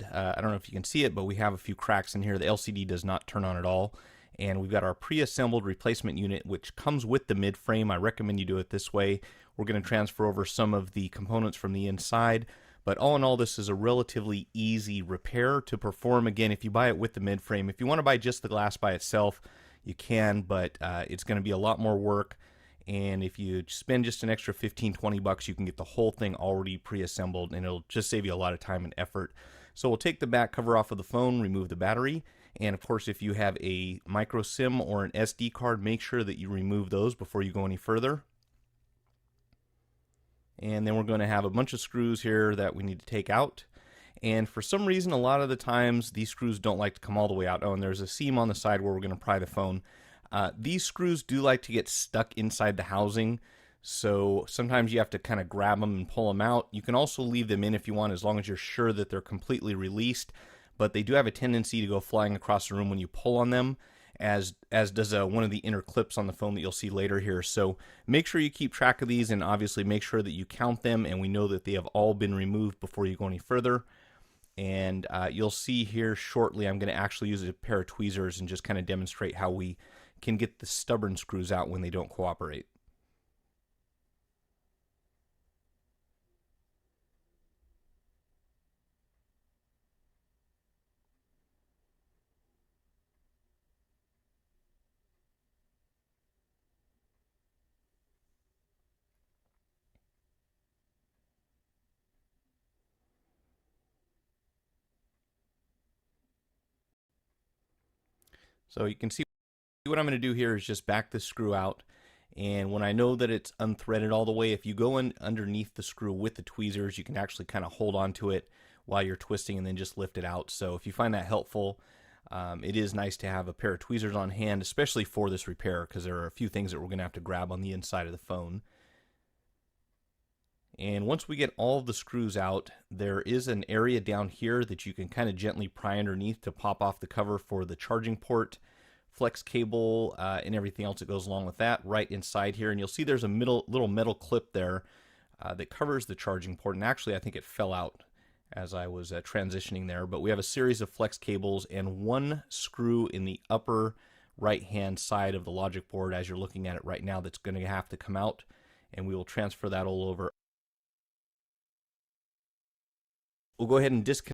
and I don't know if you can see it, but we have a few cracks in here. The LCD does not turn on at all. And we've got our pre-assembled replacement unit, which comes with the mid frame. I recommend you do it this way. We're going to transfer over some of the components from the inside, but all in all, this is a relatively easy repair to perform. Again, if you buy it with the mid frame, if you want to buy just the glass by itself, you can, but it's going to be a lot more work. And if you spend just an extra 15-20 bucks, you can get the whole thing already pre-assembled, and it'll just save you a lot of time and effort. So we'll take the back cover off of the phone, remove the battery, and of course, if you have a micro SIM or an SD card, make sure that you remove those before you go any further. And then we're going to have a bunch of screws here that we need to take out. And for some reason, a lot of the times, these screws don't like to come all the way out. Oh, and there's a seam on the side where we're going to pry the phone. These screws do like to get stuck inside the housing, so sometimes you have to kind of grab them and pull them out. You can also leave them in if you want, as long as you're sure that they're completely released, but they do have a tendency to go flying across the room when you pull on them, as does one of the inner clips on the phone that you'll see later here. So make sure you keep track of these, and obviously make sure that you count them, and we know that they have all been removed before you go any further. And you'll see here shortly, I'm going to actually use a pair of tweezers and just kind of demonstrate how we can get the stubborn screws out when they don't cooperate. So you can see what I'm going to do here is just back this screw out, and when I know that it's unthreaded all the way, if you go in underneath the screw with the tweezers, you can actually kind of hold on to it while you're twisting and then just lift it out. So if you find that helpful, it is nice to have a pair of tweezers on hand, especially for this repair, because there are a few things that we're going to have to grab on the inside of the phone. And once we get all of the screws out, there is an area down here that you can kind of gently pry underneath to pop off the cover for the charging port, flex cable, and everything else that goes along with that right inside here. And you'll see there's a little metal clip there that covers the charging port. And actually, I think it fell out as I was transitioning there. But we have a series of flex cables and one screw in the upper right-hand side of the logic board as you're looking at it right now that's going to have to come out. And we will transfer that all over. We'll go ahead and disconnect